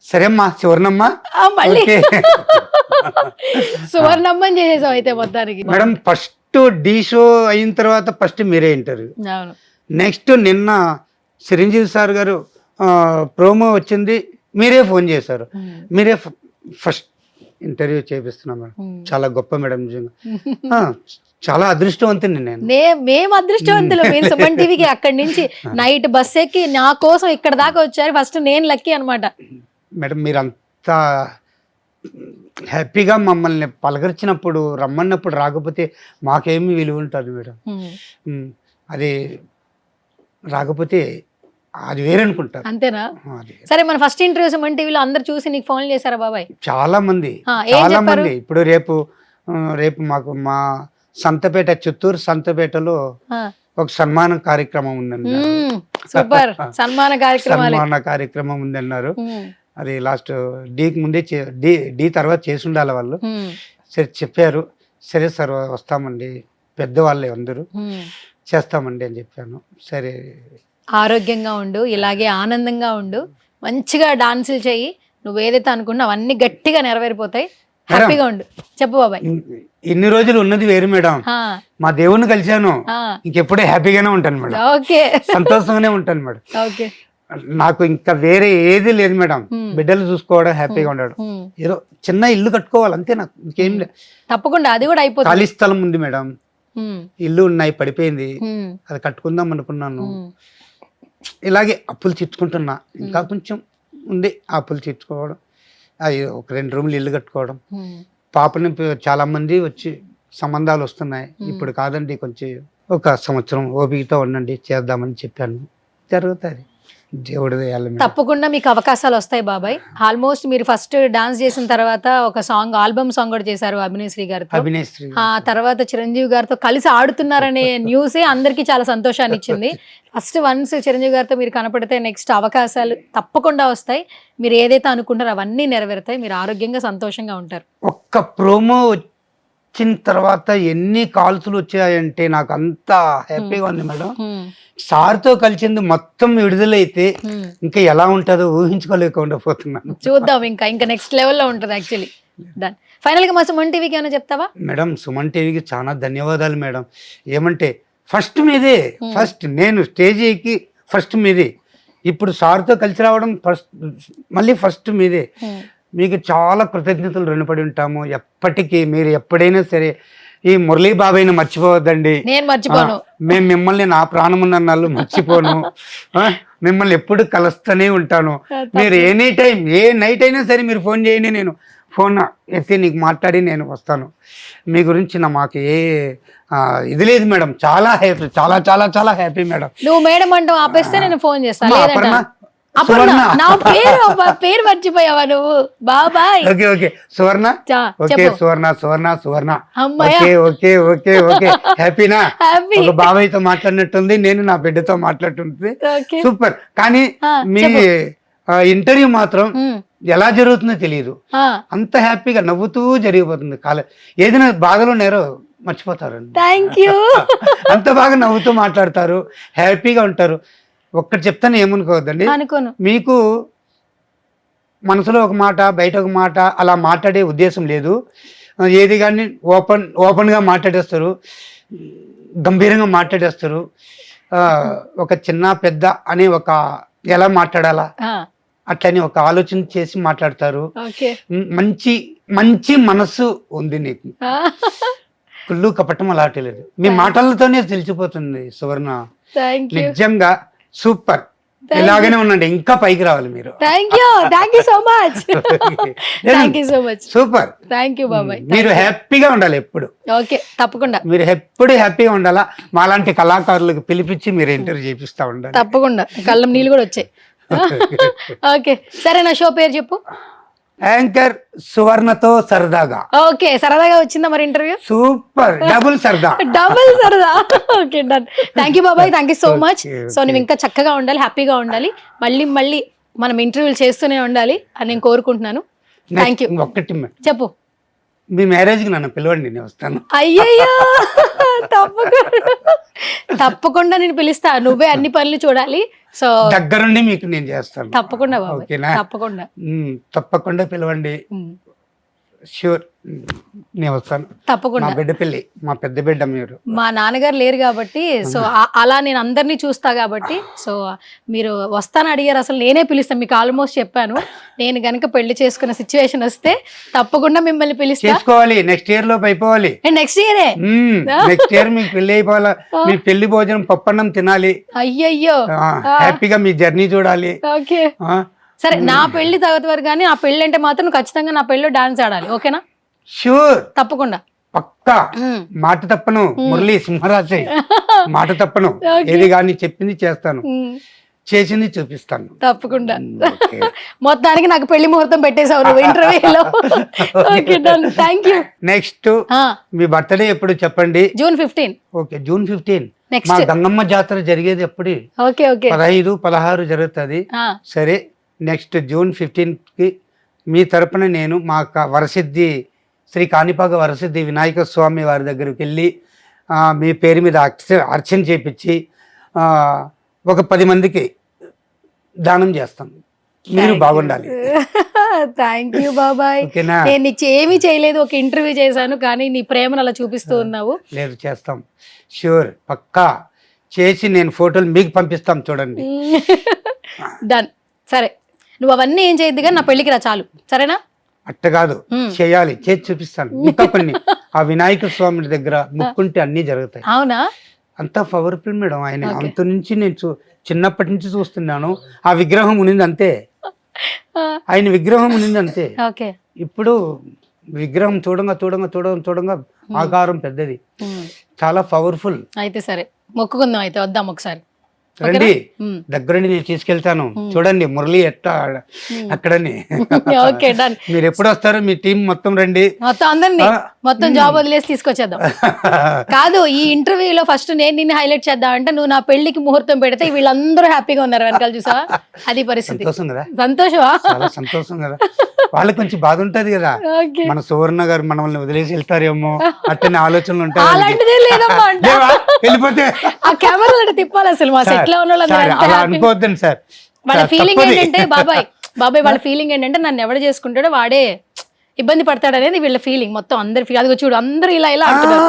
సరే అమ్మా, సువర్ణమ్మ. సువర్ణమ్మ చేసేసావు అయితే మొత్తానికి. మేడం ఫస్ట్ డి షో అయిన తర్వాత ఫస్ట్ మీరే ఇంటర్వ్యూ. నెక్స్ట్ నిన్న చిరంజీవి సార్ గారు ప్రోమో వచ్చింది, మీరే ఫోన్ చేశారు, మీరే ఫస్ట్ ఇంటర్వ్యూ చేపిస్తున్నాం మేడం. చాలా గొప్ప మేడం, నిజంగా చాలా అదృష్టవంతుని నేను. మేము అదృష్టవంతులు. మీరు సుమన్ టీవీకి అక్కడి నుంచి నైట్ బస్ ఎక్కి నా కోసం ఇక్కడ దాకా వచ్చారు. ఫస్ట్ నేను లక్కీ అనమాట. మేడం మీరంతా హ్యాపీగా మమ్మల్ని పలకరించినప్పుడు, రమ్మన్నప్పుడు రాకపోతే మాకేమి విలువ ఉంటుంది మేడం. అది రాకపోతే అది వేరనుకుంటారు. అంతేనా? సరే, మన ఫస్ట్ ఇంటర్వ్యూ సుమన్ టీవీలో అందరు చూసి నీకు ఫోన్ చేశారా బాబాయ్? చాలా మంది. ఇప్పుడు రేపు మాకు మా సంతపేట, చిత్తూరు సంతపేటలో ఒక సన్మాన కార్యక్రమం ఉందండి. సూపర్. సన్మాన కార్యక్రమం ఉందన్నారు. అది లాస్ట్ డీకి ముందే డి తర్వాత చేసి ఉండాలి వాళ్ళు. సరే చెప్పారు, సరే సార్ వస్తామండి, పెద్దవాళ్ళే అందరూ, చేస్తామండి అని చెప్పాను. సరే, ఆరోగ్యంగా ఉండు, ఇలాగే ఆనందంగా ఉండు, మంచిగా డాన్సులు చెయ్యి, నువ్వు ఏదైతే అనుకున్నావు అవన్నీ గట్టిగా నెరవేరిపోతాయి. హ్యాపీగా ఉండు. చెప్పు బాబాయ్. ఇన్ని రోజులు ఉన్నది వేరు మేడం, ఆ, మా దేవుణ్ణి కలిశాను, ఆ, ఇంకెప్పుడే హ్యాపీగానే ఉంటాను మేడం, ఓకే సంతోషంగానే ఉంటాను మేడం. ఓకే. నాకు ఇంకా వేరే ఏది లేదు మేడం. Hmm. బిడ్డలు చూసుకోవడం, హ్యాపీగా ఉండడం, ఉమ్, ఏదో చిన్న ఇల్లు కట్టుకోవాలి అంతే, నాకు ఇంకేం లేదు. తప్పకుండా అది కూడా అయిపోతుంది. ఖాళీ స్థలం ఉంది మేడం, ఉమ్, ఇల్లు ఉన్నాయి, పడిపోయింది, ఉమ్, అది కట్టుకుందాం అనుకున్నాను. ఉమ్, ఇలాగే అప్పులు తీర్చుకుంటున్నా, ఇంకా కొంచెం ఉంది అప్పులు తీర్చుకోవడం, అది ఒక 2 రూములు ఇల్లు కట్టుకోవడం. ఉమ్. పాపని చాలా మంది వచ్చి సంబంధాలు వస్తున్నాయి, ఇప్పుడు కాదండి కొంచెం ఒక సంవత్సరం ఓపికతో ఉండండి చేద్దామని చెప్పాను, జరుగుతుంది దేవుడి దయాల మీద. తప్పకుండా మీకు అవకాశాలు వస్తాయి బాబాయ్. ఆల్మోస్ట్ మీరు ఫస్ట్ డాన్స్ చేసిన తర్వాత ఒక సాంగ్, ఆల్బమ్ సాంగ్ కూడా చేశారు అభినయశ్రీ గారితో. అభినేశ్రీ ఆ తర్వాత చిరంజీవి గారితో కలిసి ఆడుతున్నారనే న్యూసే అందరికీ చాలా సంతోషాన్ని ఇచ్చింది. ఫస్ట్ వన్స్ చిరంజీవి గారితో మీరు కనపడితే నెక్స్ట్ అవకాశాలు తప్పకుండా వస్తాయి. మీరు ఏదైతే అనుకుంటారో అవన్నీ నెరవేరుతాయి. మీరు ఆరోగ్యంగా సంతోషంగా ఉంటారు. ఒక్క ప్రోమో వచ్చిన తర్వాత ఎన్ని కాల్స్లు వచ్చాయంటే నాకు అంత హ్యాపీగా ఉంది మేడం. ఉమ్, సార్తో కలిసింది మొత్తం విడుదలైతే ఉమ్. ఇంకా ఎలా ఉంటుందో ఊహించుకోలేకుండా పోతున్నాను చూద్దాం, ఇంకా నెక్స్ట్ లెవెల్లో ఉంటుంది యాక్చువల్లీ. డన్. ఫైనల్ గా మా సుమన్ టీవీకి ఏమైనా చెప్తావా? మేడం. సుమన్ టీవీకి చాలా ధన్యవాదాలు మేడం. ఏమంటే ఫస్ట్ మీదే, ఫస్ట్ నేను స్టేజీకి ఫస్ట్ మీదే, ఇప్పుడు సార్తో కలిసి రావడం ఫస్ట్, మళ్ళీ ఫస్ట్ మీదే. ఉమ్, మీకు చాలా కృతజ్ఞతలు రుణపడి ఉంటాము ఎప్పటికీ. మీరు ఎప్పుడైనా సరే ఈ మురళీ బాబాయ్ని మర్చిపోవద్దండి. నేను మర్చిపోను. మేము మిమ్మల్ని నా ప్రాణమున్న నాళ్ళు మర్చిపోను. మిమ్మల్ని ఎప్పుడు కలుస్తూనే ఉంటాను. మీరు ఎనీ టైం, ఏ నైట్ అయినా సరే మీరు ఫోన్ చేయండి, నేను ఫోన్ ఎత్తి నీకు మాట్లాడి నేను వస్తాను. మీ గురించి మాకు ఏ ఇది లేదు మేడం. చాలా హ్యాపీ, చాలా చాలా చాలా హ్యాపీ మేడం. నువ్వు మేడం అంటావు ఆపేస్తే నేను ఫోన్ చేస్తాను. మా లేదంట అపర్ణ, అపర్ణ, సువర్ణ. నా పేరు మర్చిపోయావా నువ్వు? బాబాయ్. ఓకే ఓకే సువర్ణ, ఓకే చెప్పు. సువర్ణ. అమ్మాయ్యా. ఓకే ఓకే ఓకే ఓకే హ్యాపీనా? హ్యాపీ. ఒక బాబాయ్తో మాట్లాడినట్టుంది, నేను నా బిడ్డతో మాట్లాడుతుంది. ఓకే. సూపర్. కానీ ఆ, మీ చెప్పు. ఇంటర్వ్యూ మాత్రం ఉమ్, ఎలా జరుగుతుందో తెలియదు. ఆ, అంత హ్యాపీగా నవ్వుతూ జరిగిపోతుంది. ఏదైనా బాధలో నేరో మర్చిపోతారు, థ్యాంక్ యూ. అంత బాగా నవ్వుతూ మాట్లాడతారు, హ్యాపీగా ఉంటారు. ఒక్కటి చెప్తాను, ఏమనుకోవద్దండి. అనుకోను. మీకు మనసులో ఒక మాట, బయట ఒక మాట, అలా మాట్లాడే ఉద్దేశం లేదు. ఏది కానీ ఓపెన్గా మాట్లాడేస్తారు, గంభీరంగా మాట్లాడేస్తారు. ఒక చిన్న పెద్ద అనే ఒక ఎలా మాట్లాడాలా ఆ, అట్లని ఒక ఆలోచన చేసి మాట్లాడతారు. ఓకే. మంచి మంచి మనసు ఉంది నీకు, ఆ, కుళ్ళు కపటం అలాంటి లేదు. మీ మాటలతోనే తెలిసిపోతుంది సువర్ణ. Thank you. నిజంగా సూపర్. ఇలాగనే ఉండండి, ఇంకా పైకి రావాలి మీరు. Thank you so much. Thank you so much. Super. Thank you బాబాయ్. మీరు హ్యాపీగా ఉండాలి ఎప్పుడు. ఓకే, తప్పకుండా మీరు ఎప్పుడు హ్యాపీగా ఉండాలా. మాలాంటి కళాకారులకు పిలిపించి మీరు ఇంటర్వ్యూ చేపిస్తా ఉండాలి. తప్పకుండా. కళ్ళం నీళ్ళు కూడా వచ్చాయి. ఓకే, సరే నా షో పేరు చెప్పు. యాంకర్ సువర్ణతో సరదాగా. ఓకే, సరదాగా వచ్చిందా మరి ఇంటర్వ్యూ? సూపర్. డబుల్ సరదా. డబుల్ సరదా. Okay, done. థ్యాంక్ యూ బాబాయ్, thank you so much. Okay, so నువ్వు ఇంకా చక్కగా ఉండాలి, హ్యాపీగా ఉండాలి, మళ్ళీ మనం ఇంటర్వ్యూలు చేస్తూనే ఉండాలి అని నేను కోరుకుంటున్నాను. Thank you. ఒక్కటి చెప్పు. మీ మ్యారేజ్కి నన్ను పిలవండి, నేను వస్తాను. అయ్యయ్యో, తప్పకుండా నేను పిలుస్తా. నువ్వే అన్ని పనులు చూడాలి. సో దగ్గరుండి మీకు నేను చేస్తాను. తప్పకుండా బాబాయ్, ఓకేనా? తప్పకుండా. తప్పకుండా పిలవండి. ఉమ్, ష్యూర్, నేను వస్తాను. మా తప్పకుండా. బిడ్డ పెళ్ళి, మా పెద్ద బిడ్డ మీరు. మా నాన్నగారు లేరు కాబట్టి, సో అలా నేను అందరినీ చూస్తా కాబట్టి, సో మీరు వస్తాను అడిగారు, అసలు నేనే పిలుస్తాను. మీకు ఆల్మోస్ట్ చెప్పాను, నేను గనుక పెళ్లి చేసుకున్న సిచ్యువేషన్ వస్తే తప్పకుండా మిమ్మల్ని పిలుస్తా. చేసుకోవాలి, నెక్స్ట్ ఇయర్ లోపు అయిపోవాలి. నెక్స్ట్ ఇయరే. నెక్స్ట్ ఇయర్ మీకు పెళ్లి అయిపోవాలా. మీ పెళ్లి భోజనం పప్పన్నం తినాలి, అయ్యయ్యో. హ్యాపీగా మీ జర్నీ చూడాలి. ఓకే, ఆ, సరే. నా పెళ్లి తర్వాత వరకు కానీ ఆ పెళ్లి అంటే మాత్రం ఖచ్చితంగా నా పెళ్లిలో డాన్స్ ఆడాలి. ఓకేనా? షూర్, తప్పకుండా. పక్కా. మాట తప్పను. మురళి సింహరాశి, మాట తప్పను. ఏది కానీ చెప్పింది చేస్తాను, చేసింది చూపిస్తాను. తప్పకుండా. ఓకే. మొత్తానికి నాకు పెళ్లి ముహూర్తం పెట్టేసావు నువ్వు ఇంటర్వ్యూలో. Okay, done. Thank you. Next me birthday ఎప్పుడు చెప్పండి? జూన్ 15. Okay, June 15. నెక్స్ట్. మా గంగమ్మ జాతర జరిగేది ఎప్పుడు? Okay, okay. 15, 16 జరుగుతుంది. సరే, నెక్స్ట్ జూన్ 15కి మీ తరపున నేను మా వరసిద్ధి శ్రీ కాణిపాక వరసిద్ధి వినాయక స్వామి వారి దగ్గరికి వెళ్ళి మీ పేరు మీద అర్చన చేపించి ఒక 10 మందికి దానం చేస్తాం. మీరు బాగుండాలి. థ్యాంక్ యూ బాబాయ్. ఓకేనా? నేను నీకు ఏమీ చేయలేదు, ఒక ఇంటర్వ్యూ చేశాను, కానీ నీ ప్రేమను అలా చూపిస్తూ ఉన్నావు. లేదు, చేస్తాం, షూర్, పక్కా చేసి నేను ఫోటోలు మీకు పంపిస్తాం, చూడండి. డన్. సరే, నువ్వు అవన్నీ ఏం చేయొద్దు కానీ నా పెళ్ళికి రా చాలు, సరేనా? అట్ట కాదు, చేయాలి, చేసి చూపిస్తాను. ఇంకా కొన్ని ఆ వినాయక స్వామి దగ్గర ముక్కుంటే అన్ని జరుగుతాయి. అవునా? అంత పవర్ఫుల్ మేడం ఆయన. అంత నుంచి నేను చిన్నప్పటి నుంచి చూస్తున్నాను. ఆ విగ్రహం ఉన్నింది అంతే, ఆయన విగ్రహం ఉన్నింది అంతే. ఓకే. ఇప్పుడు విగ్రహం చూడంగా చూడంగా చూడంగా చూడంగా ఆకారం పెద్దది, చాలా పవర్ఫుల్. అయితే సరే, మొక్కుకుందాం, అయితే వద్దాం ఒకసారి. రండి, దగ్గరండి, నేను తీసుకెళ్తాను. చూడండి మురళి ఎట్లా అక్కడని. Okay, done. మీరు ఎప్పుడు వస్తారో మీ టీం మొత్తం రండి, మొత్తం అందరినీ, మొత్తం జాబ్ వదిలేసి తీసుకొచ్చేద్దాం. కాదు, ఈ ఇంటర్వ్యూలో ఫస్ట్ నేను నిన్ను హైలైట్ చేద్దాం అంటే నువ్వు నా పెళ్లికి ముహూర్తం పెడితే వీళ్ళందరూ హ్యాపీగా ఉన్నారు వెనకాల, చూసా? అది పరిస్థితి. సంతోషం కదా? సంతోషమా? చాలా సంతోషం కదా. వాళ్ళకి కొంచెం బాధ ఉంటది కదా, మన సువర్ణ గారు మనల్ని వదిలేసి వెళ్తారేమో అట్టని ఆలోచనలు ఉంటాయి. అలాంటిదే లేదమ్మా అంట. వెళ్ళిపోతే ఆ కెమెరా తిప్పాలి అసలు, మా సెట్ లో ఉన్న అలా అనుకోవద్దండి సార్. వాళ్ళ ఫీలింగ్ ఏంటంటే, బాబాయ్ వాళ్ళ ఫీలింగ్ ఏంటంటే నన్ను ఎవడు చేసుకుంటాడో వాడే ఇబ్బంది పడతాడు అనేది వీళ్ళ ఫీలింగ్. మొత్తం అందరి ఫీల్, అదిగో చూడు అందరూ ఇలా ఇలా అంటున్నారు.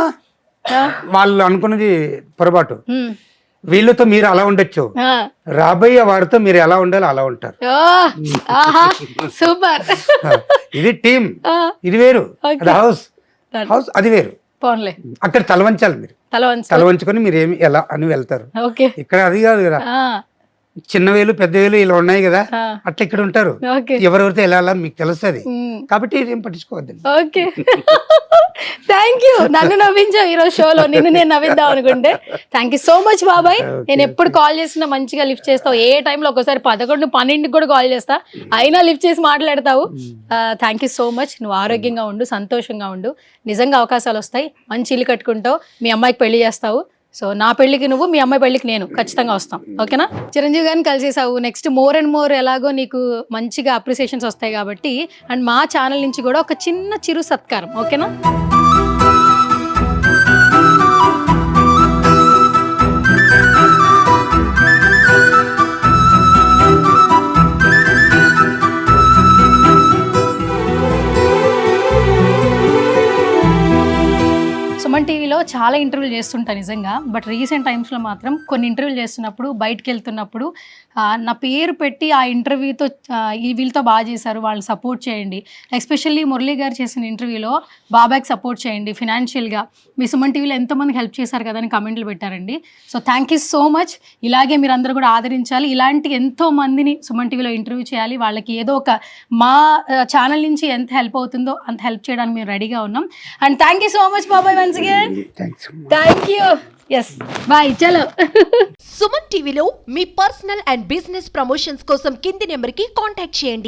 వాళ్ళు అనుకున్నది పొరపాటు. వీళ్ళతో మీరు అలా ఉండొచ్చు, రాబోయే వారితో మీరు ఎలా ఉండాలో అలా ఉంటారు. సూపర్. ఇది టీం, ఇది వేరు. అది హౌస్, హౌస్ అది వేరు. పోన్లే, అక్కడ తలవంచాలి, మీరు తల వంచుకొని మీరు ఏమి ఎలా అని వెళ్తారు. ఇక్కడ అది కాదు కదా, చిన్న వేలు పెద్ద వేలు ఇలా ఉన్నాయి కదా, అట్లా ఇక్కడ ఉంటారు. ఎవరెవరితో ఎలా మీకు తెలుస్తుంది కాబట్టి ఇదేం పట్టించుకోవద్దండి. Okay, thank you. నన్ను నవ్వించావు ఈరోజు షోలో, నిన్ను నేను నవ్విద్దాం అనుకుంటే. థ్యాంక్ యూ సో మచ్ బాబాయ్. నేను ఎప్పుడు కాల్ చేసినా మంచిగా లిఫ్ట్ చేస్తావు. ఏ టైంలో ఒకసారి 11, 12 కూడా కాల్ చేస్తా, అయినా లిఫ్ట్ చేసి మాట్లాడతావు. Thank you so much. నువ్వు ఆరోగ్యంగా ఉండు, సంతోషంగా ఉండు. నిజంగా అవకాశాలు వస్తాయి, మంచి ఇల్లు కట్టుకుంటావు, మీ అమ్మాయికి పెళ్లి చేస్తావు. సో నా పెళ్లికి నువ్వు, మీ అమ్మాయి పెళ్లికి నేను ఖచ్చితంగా వస్తాం, ఓకేనా? చిరంజీవి గారిని కలిసేసావు, నెక్స్ట్ మోర్ అండ్ మోర్ ఎలాగో నీకు మంచిగా అప్రిసియేషన్స్ వస్తాయి కాబట్టి, అండ్ మా ఛానల్ నుంచి కూడా ఒక చిన్న చిరు సత్కారం, ఓకేనా? సుమన్ టీవీలో చాలా ఇంటర్వ్యూలు చేస్తుంటా నిజంగా, బట్ రీసెంట్ టైమ్స్లో మాత్రం కొన్ని ఇంటర్వ్యూలు చేస్తున్నప్పుడు, బయటకు వెళ్తున్నప్పుడు నా పేరు పెట్టి ఆ ఇంటర్వ్యూతో వీళ్ళతో బాగా చేశారు, వాళ్ళు సపోర్ట్ చేయండి, ఎస్పెషల్లీ మురళి గారు చేసిన ఇంటర్వ్యూలో బాబాయ్కి సపోర్ట్ చేయండి ఫినాన్షియల్గా, మీ సుమన్ టీవీలో ఎంతోమందికి హెల్ప్ చేశారు కదా అని కమెంట్లు పెట్టారండి. So thank you so much. ఇలాగే మీరు అందరూ కూడా ఆదరించాలి, ఇలాంటి ఎంతో మందిని సుమన్ టీవీలో ఇంటర్వ్యూ చేయాలి, వాళ్ళకి ఏదో ఒక మా ఛానల్ నుంచి ఎంత హెల్ప్ అవుతుందో అంత హెల్ప్ చేయడానికి మేము రెడీగా ఉన్నాం. And thank you so much బాబాయ్ once again. Thank you. Yes, bye, చలో. సుమన్ టీవీలో మీ పర్సనల్ అండ్ బిజినెస్ ప్రమోషన్స్ కోసం కింది నెంబర్కి కాంటాక్ట్ చేయండి.